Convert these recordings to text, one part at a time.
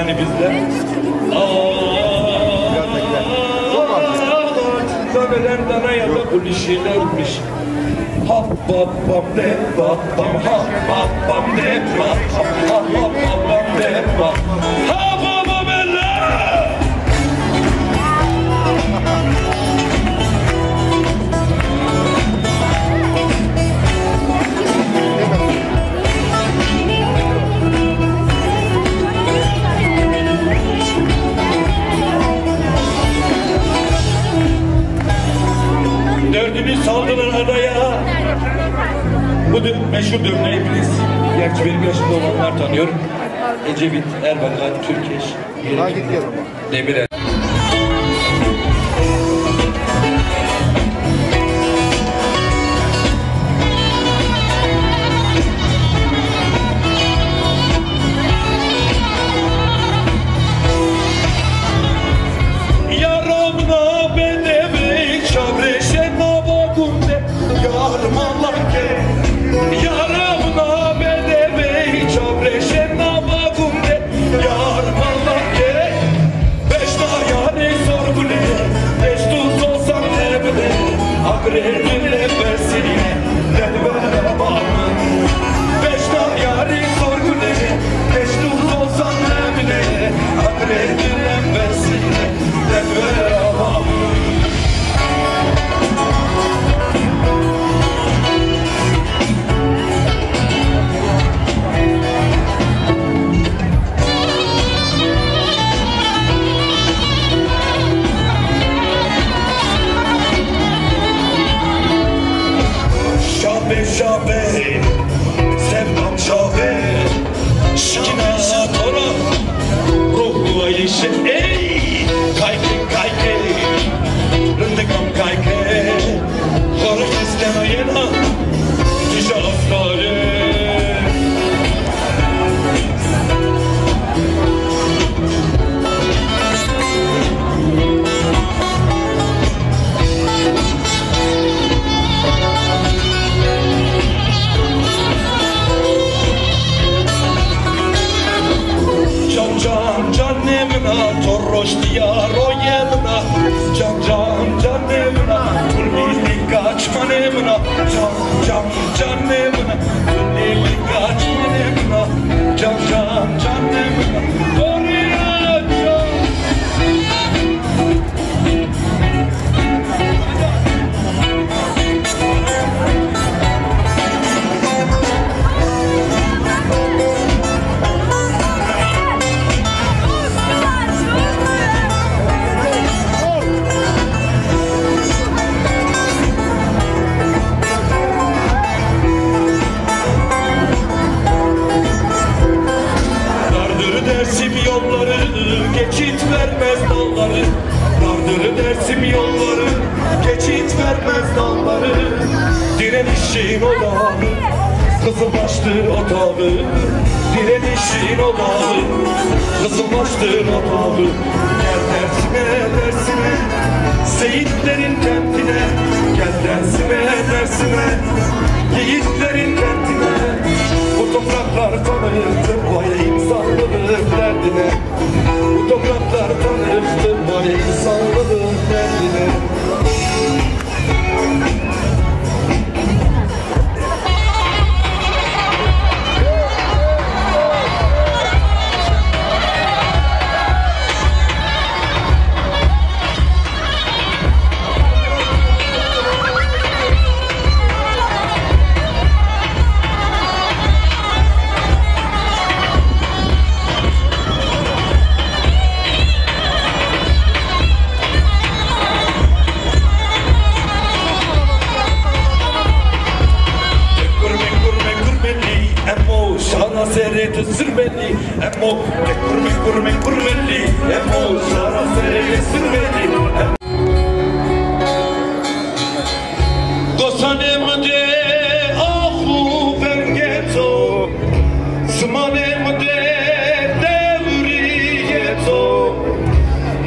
yani bizde. Daneler danaya da bu işilermiş. Hap bap bap de bap bap hap bap bap de bap hap bap bap de bap hap bap bap bella. Dördünü saldılar adaya. Bu meşhur dövmeyi biliriz. Gerçi benim yaşımda olanlar tanıyor. Ecevit, Erbakan, Türkeş, Demirel. Direnişin odağı, kızılbaştır otağı. Direnişin odağı, kızılbaştır otağı. Gel Dersim'e, Dersim'e, Seyitlerin kentine. Gel Dersim'e, Dersim'e, yiğitlerin kentine. Bu topraklar tanıktır vay insanlığın derdine. Bu topraklar tanıktır vay insanlığın derdine. Sereti sürmeli, emo kurme kurmeli, emo sana sereti sürmeli. Gosanem de ahu vergeto, smanem de devrigeto,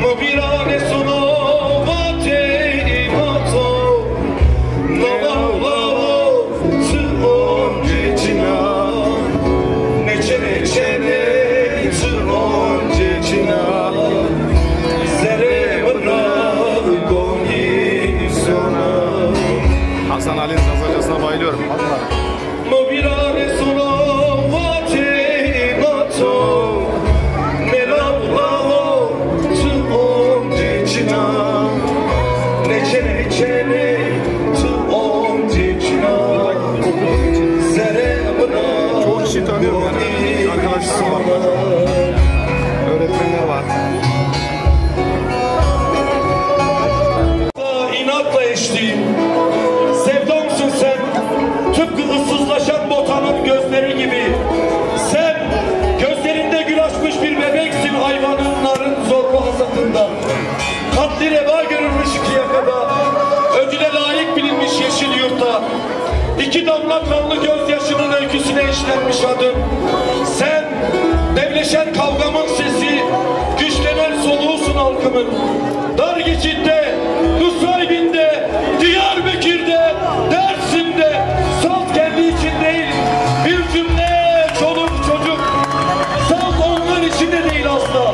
mobilane sono vate imato, lavavo su ongetina. Çene su once hayvanların zorlu hasatında, katli reva görülmüş iki yakada, ödüle layık bilinmiş yeşil yurtta, 2 damla kanlı gözyaşının öyküsüne işlenmiş adın. Sen, devleşen kavgamın sesi, güçlenen soluğusun halkımın. Dar geçitte, Nusaybin'de, Diyarbakır'da, Dersim'de, salt kendi için değil, bir cümle çoluk çocuk, salt onlar için de değil asla.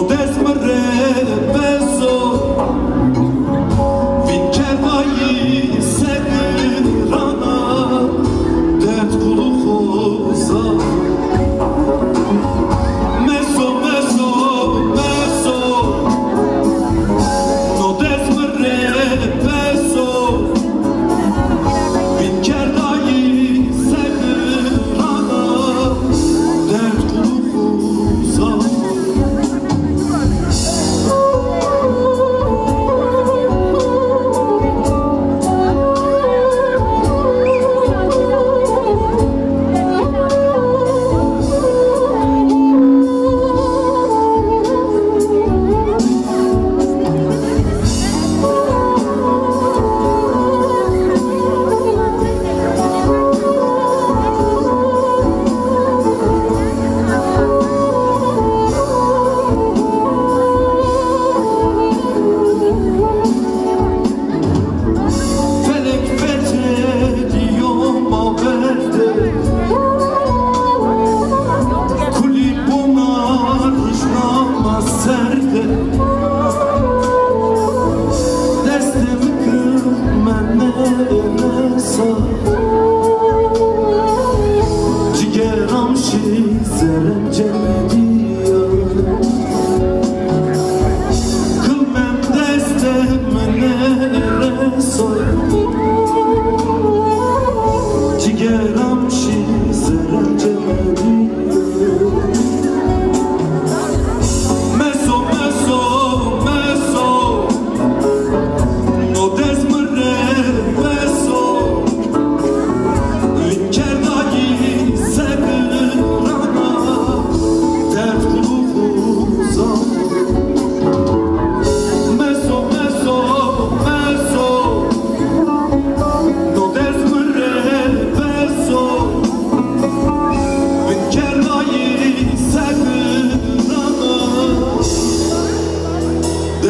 Desmere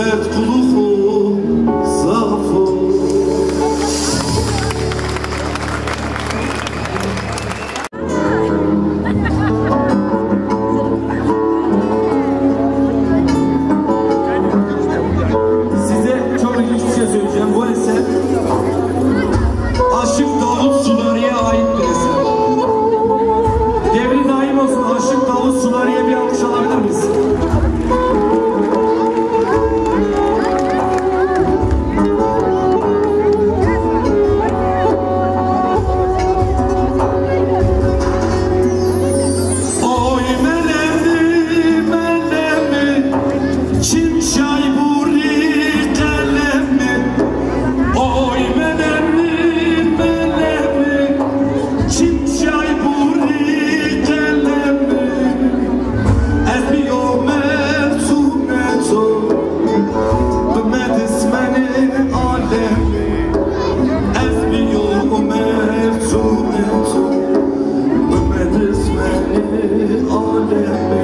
sert kuluğu zafo. Size çok ilginç bir şey söyleyeceğim. Bu eser Aşık Davut Sulari'ye ait bir eser. Devri daim olsun. Aşık Davut Sulari'ye bir alkış alabilir miyiz? Oy melemi melemi Çimşay buri kalemi. Oy melemi melemi Çimşay buri kalemi. Ezmiyo mersumeto Bımedismeni alemi. Ezmiyo mersumeto Bımedismeni alemi.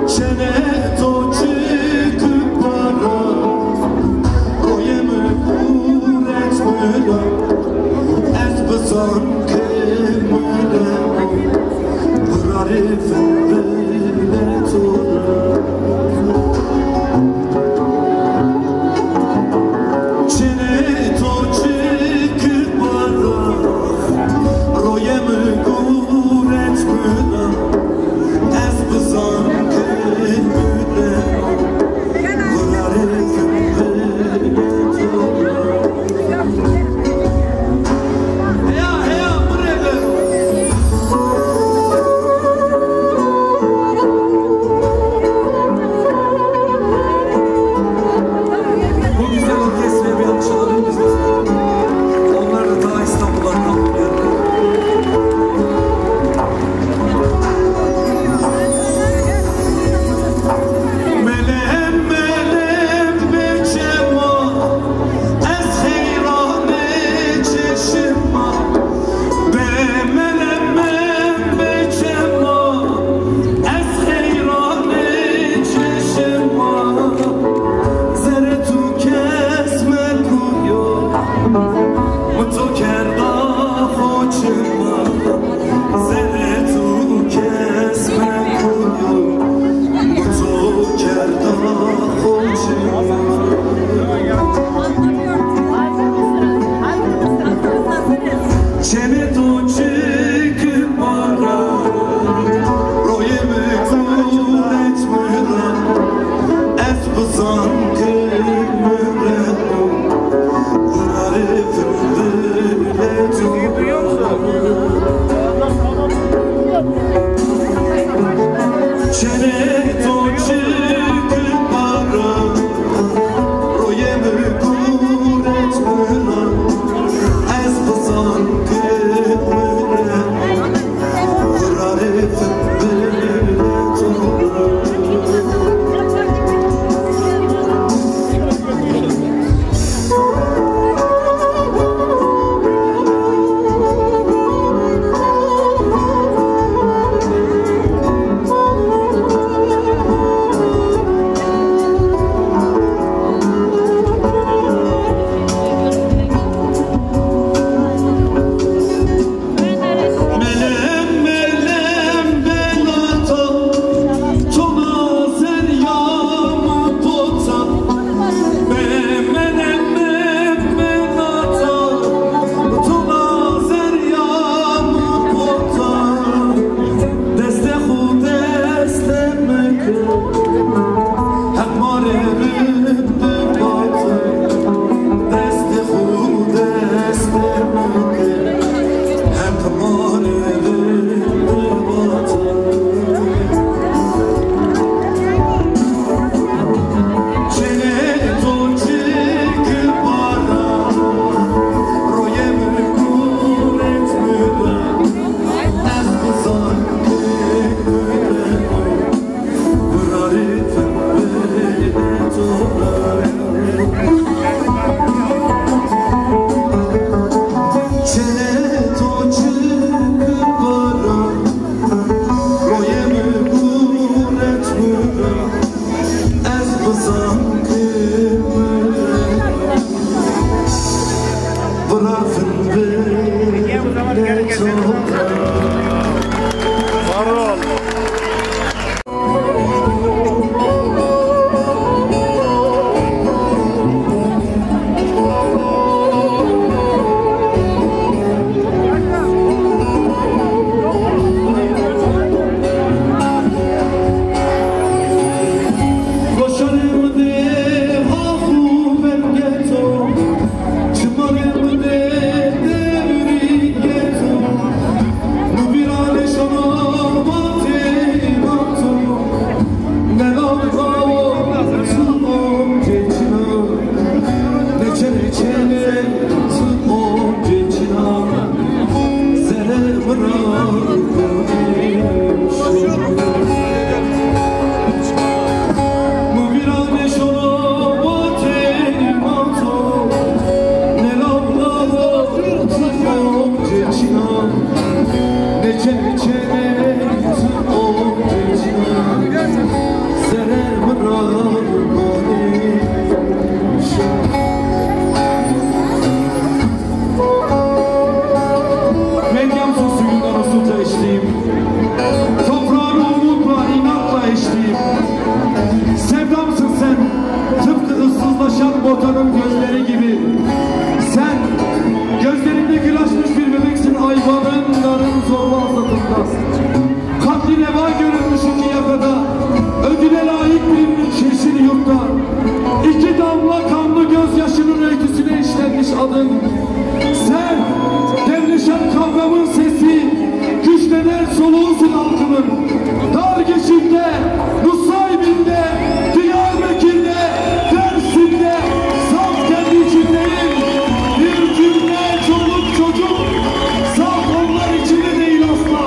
Çene to çıkıp bana Royemi kuret müla Ez bızan kemüle Hırarifin bile tora. Çene to çıkıp bana Royemi kuret müla Ez bızan kemüle Hırarifin bile tora. Heya buraya. Bu güzel orkestraya bir alkış alabilir miyiz? Onlar da ta İstanbul'dan kalkıyor. Melem melem beçema Ez heyrane çeşima. Be melem beçema Ez heyrane çeşima. Zere tu kesme kuyo Mıto kerda hoçima. Zere tu kesme kuyo Mıto kerda hoçima. Çene to çıkıp bana Royemi kuret müla Ez bızan kemüle Hırarifin bile tora. Çene to çıkıp bana Royemi kuret müla Ez bızan kemüle Hırarifin bile tora. Katli reva görülmüş iki yakada, ödüle layık bilinmiş yeşil yurtta. İki damla kanlı gözyaşının öyküsüne işlenmiş adın. Sen, devleşen kavgamın sesi, güçlenen soluğusun halkının. Dar geçişte, Nusaybin'de, Diyarbakır'da, Dersim'de, saf kendi içindeyim. Bir cümle çoluk çocuk, saf onlar içinde değil asla.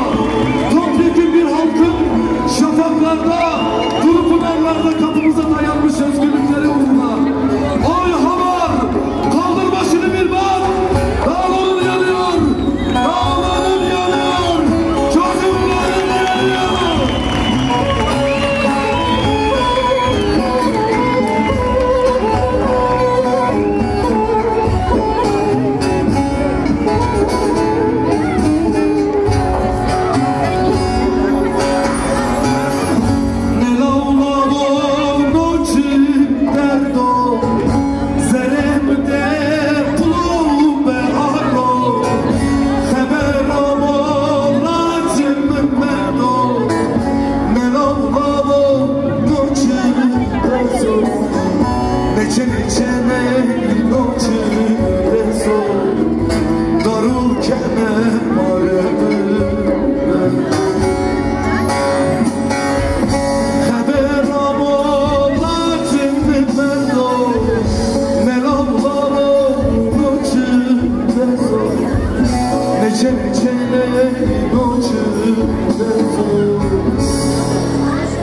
Topyekun bir halkın şafaklarda, duru pınarlarda kapımıza dayanmış özgürlükleri uğruna. Oy havar, kaldır başını bir bak, dağların yanıyor, dağların yanıyor, çocukların yanıyor.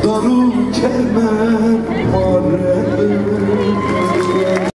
Darul Kemer Mağrebe